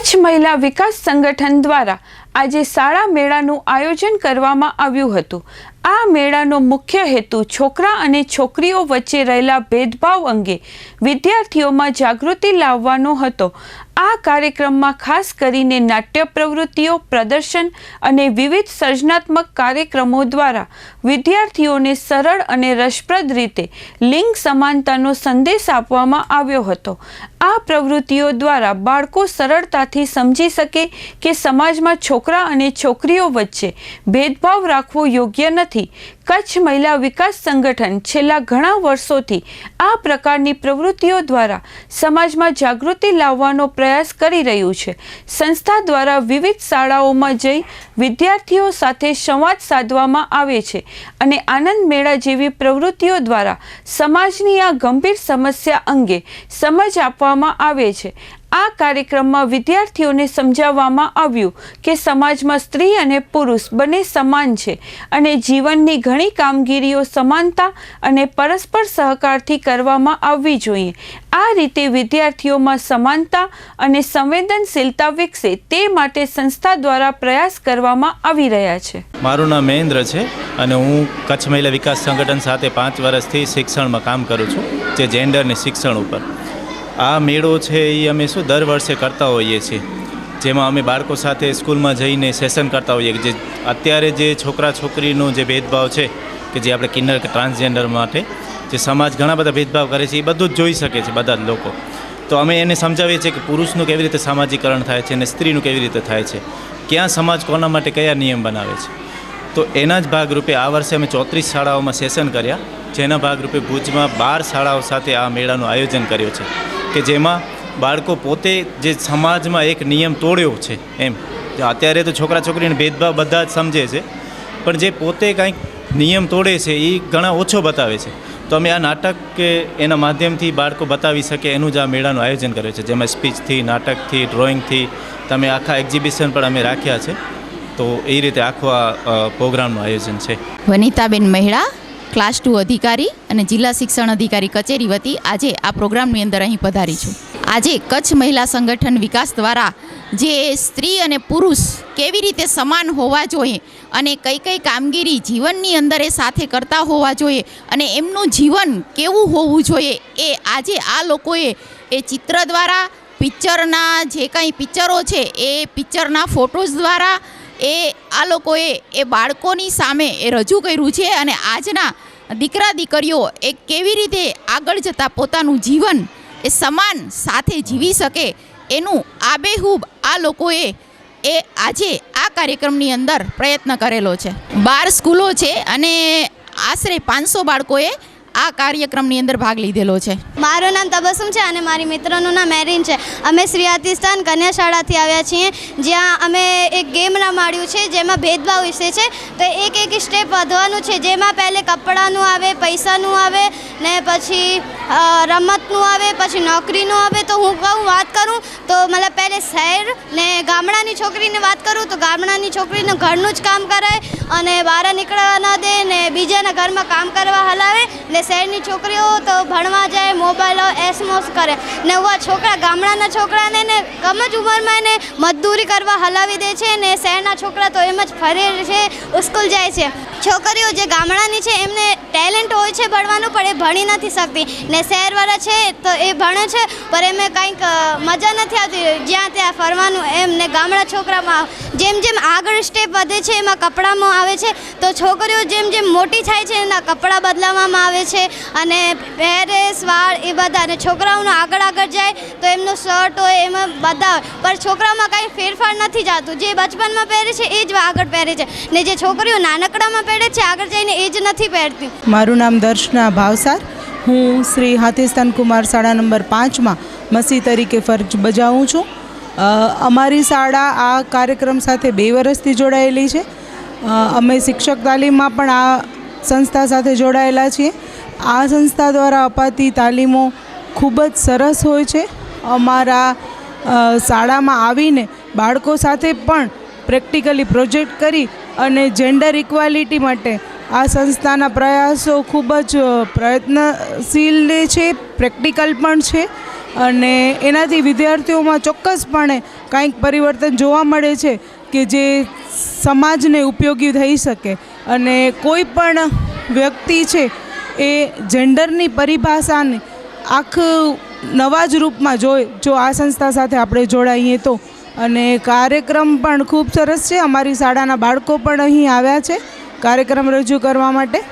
કચ્છ મહિલા વિકાસ સંગઠન દ્વારા આજે શાળા મેળાનું આયોજન કરવામાં આવ્યું હતું। આ મેળાનો મુખ્ય હેતુ છોકરા અને છોકરીઓ વચ્ચે રહેલા ભેદભાવ અંગે વિદ્યાર્થીઓમાં જાગૃતિ લાવવાનો હતો। આ કાર્યક્રમમાં ખાસ કરીને નાટ્ય પ્રવૃત્તિઓ, પ્રદર્શન અને વિવિધ સર્જનાત્મક કાર્યક્રમો દ્વારા વિદ્યાર્થીઓને સરળ અને રસપ્રદ રીતે લિંગ સમાનતાનો સંદેશ આપવામાં આવ્યો હતો। આ પ્રવૃત્તિઓ દ્વારા બાળકો સરળતાથી સમજી શકે કે સમાજમાં છોકરા અને છોકરીઓ વચ્ચે ભેદભાવ રાખવો યોગ્ય નથી। કચ્છ મહિલા વિકાસ સંગઠન છેલ્લા ઘણા વર્ષોથી આ પ્રકારની પ્રવૃત્તિઓ દ્વારા સમાજમાં જાગૃતિ લાવવાનો પ્રયાસ કરી રહ્યું છે। સંસ્થા દ્વારા વિવિધ શાળાઓમાં જઈ વિદ્યાર્થીઓ સાથે સંવાદ સાધવામાં આવે છે અને આનંદ મેળા જેવી પ્રવૃત્તિઓ દ્વારા સમાજની આ ગંભીર સમસ્યા અંગે સમજ આપવામાં આવે છે। આ કાર્યક્રમમાં વિદ્યાર્થીઓને સમજાવવામાં આવ્યું કે સમાજમાં સ્ત્રી અને પુરુષ બંને સમાન છે અને જીવનની ઘણી કામગીરીઓ સમાનતા અને પરસ્પર સહકારથી કરવામાં આવવી જોઈએ। આ રીતે વિદ્યાર્થીઓમાં સમાનતા અને સંવેદનશીલતા વિકસે તે માટે સંસ્થા દ્વારા પ્રયાસ કરવામાં આવી રહ્યા છે। મારું નામ મહેન્દ્ર છે અને હું કચ્છ મહિલા વિકાસ સંગઠન સાથે 5 વર્ષથી શિક્ષણમાં કામ કરું છું, જે જેન્ડરને શિક્ષણ ઉપર। આ મેળો છે એ અમે દર વર્ષે કરતા હોઈએ છીએ, જેમાં અમે બાળકો સાથે સ્કૂલમાં જઈને સેશન કરતા હોઈએ કે જે અત્યારે જે છોકરા છોકરીનો જે ભેદભાવ છે કે જે આપણે કિન્નર કે ટ્રાન્સજેન્ડર માટે જે સમાજ ઘણા બધા ભેદભાવ કરે છે એ બધું જ જોઈ શકે છે બધા જ લોકો। તો અમે એને સમજાવીએ છીએ કે પુરુષનું કેવી રીતે સામાજિકરણ થાય છે અને સ્ત્રીનું કેવી રીતે થાય છે, ક્યાં સમાજ કોના માટે કયા નિયમ બનાવે છે। તો એના જ ભાગરૂપે આ વર્ષે અમે 34 શાળાઓમાં સેશન કર્યા, જેના ભાગરૂપે ભુજમાં 12 શાળાઓ સાથે આ મેળાનું આયોજન કર્યું છે કે જેમાં બાળકો પોતે જે સમાજમાં એક નિયમ તોડ્યો છે એમ, અત્યારે તો છોકરા છોકરીને ભેદભાવ બધા જ સમજે છે, પણ જે પોતે કાંઈક નિયમ તોડે છે એ ઘણા ઓછો બતાવે છે। તો અમે આ નાટક કે એના માધ્યમથી બાળકો બતાવી શકે એનું જ આ મેળાનું આયોજન કર્યું છે, જેમાં સ્પીચથી, નાટકથી, ડ્રોઈંગથી તમે આખા એક્ઝિબિશન પણ અમે રાખ્યા છે। તો એ રીતે આખો આ પ્રોગ્રામનું આયોજન છે। વનિતાબેન મહેડા, ક્લાસ 2 અધિકારી અને જિલ્લા શિક્ષણ અધિકારી કચેરી વતી આજે આ પ્રોગ્રામની અંદર અહીં પધારી છું। આજે કચ્છ મહિલા સંગઠન વિકાસ દ્વારા જે સ્ત્રી અને પુરુષ કેવી રીતે સમાન હોવા જોઈએ અને કઈ કઈ કામગીરી જીવનની અંદર એ સાથે કરતા હોવા જોઈએ અને એમનું જીવન કેવું હોવું જોઈએ એ આજે આ લોકોએ એ ચિત્ર દ્વારા, પિક્ચરના જે કંઈ પિક્ચરો છે એ પિક્ચરના ફોટોઝ દ્વારા એ આ લોકોએ એ બાળકોની સામે એ રજૂ કર્યું છે અને આજના દીકરા દીકરીઓ એ કેવી રીતે આગળ જતાં પોતાનું જીવન એ સમાન સાથે જીવી શકે એનું આબેહૂબ આ લોકોએ એ આજે આ કાર્યક્રમની અંદર પ્રયત્ન કરેલો છે। 12 સ્કૂલો છે અને આશરે 500 બાળકોએ આ કાર્યક્રમની અંદર ભાગ લીધેલો છે। મારું નામ તબસુમ છે અને મારી મિત્રનું નામ મેરીન છે। અમે શ્રી હાથીસ્થાન કન્યા શાળાથી આવ્યા છીએ, જ્યાં અમે એક ગેમ રમાડ્યું છે જેમાં ભેદભાવ વિશે છે। તો એક સ્ટેપ વધવાનું છે, જેમાં પહેલે કપડાનું આવે, પૈસાનું આવે ને પછી રમતનું આવે, પછી નોકરીનું આવે। તો હું વાત કરું તો મતલબ પહેલે શહેર ને ગામડાની છોકરીને વાત કરું તો ગામડાની છોકરીને ઘરનું જ કામ કરાય અને બહાર નીકળવા ન દે ને બીજાના ઘરમાં કામ કરવા હલાવે ને શહેરની છોકરીઓ તો ભણવા જાય, મોબાઈલ એસમોસ કરે ને ઉવા છોકરા ગામડાના છોકરાને ને કમ જ ઉંમરમાં એને મજદૂરી કરવા હલાવી દે છે ને શહેરના છોકરા તો એમ જ ફરે છે, સ્કૂલ જાય છે। છોકરીઓ જે ગામડાની છે એમને ટેલેન્ટ હોય છે ભણવાનું, પણ એ ભણી નથી શકતી ને શહેરવાળા છે તો એ ભણે છે પણ એમને કંઈક મજા નથી આવતી જ્યાં ત્યાં ફરવાનું એમ। ને ગામડા છોકરામાં જેમ જેમ આગળ સ્ટેપ વધે છે એમાં કપડામાં આવે છે, તો છોકરીઓ જેમ જેમ મોટી થાય છે એના કપડાં બદલાવવામાં આવે છે અને પહેરેશ, વાળ એ બધા, અને છોકરાઓનું આગળ જાય તો એમનું શર્ટ હોય એમાં બધા હોય, પણ છોકરાઓમાં કાંઈ ફેરફાર નથી જતું। જે બચપનમાં પહેરે છે એ જ આગળ પહેરે છે ને જે છોકરીઓ નાનકડામાં પહેરે છે આગળ જઈને એ જ નથી પહેરતી। મારું નામ દર્શના ભાવસાર, હું શ્રી હાથીસ્થાન કુમાર શાળા નંબર 5માં મસી તરીકે ફરજ બજાવું છું। અમારી શાળા આ કાર્યક્રમ સાથે 2 વર્ષથી જોડાયેલી છે। અમે શિક્ષક તાલીમમાં પણ આ સંસ્થા સાથે જોડાયેલા છીએ। આ સંસ્થા દ્વારા અપાતી તાલીમો ખૂબ જ સરસ હોય છે। અમારા શાળામાં આવીને બાળકો સાથે પણ પ્રેક્ટિકલી પ્રોજેક્ટ કરી અને જેન્ડર ઇક્વાલિટી માટે આ સંસ્થાના પ્રયાસો ખૂબ જ પ્રયત્નશીલ છે, પ્રેક્ટિકલ પણ છે અને એનાથી વિદ્યાર્થીઓમાં ચોક્કસપણે કાંઈક પરિવર્તન જોવા મળે છે કે જે સમાજને ઉપયોગી થઈ શકે. અને કોઈ પણ વ્યક્તિ છે એ જેન્ડરની પરિભાષાને આખું નવા જ રૂપમાં જો આ સંસ્થા સાથે આપણે જોડાઈએ તો. અને કાર્યક્રમ પણ ખૂબ સરસ છે. અમારી શાળાના બાળકો પણ અહીં આવ્યા છે કાર્યક્રમ રજૂ કરવા માટે.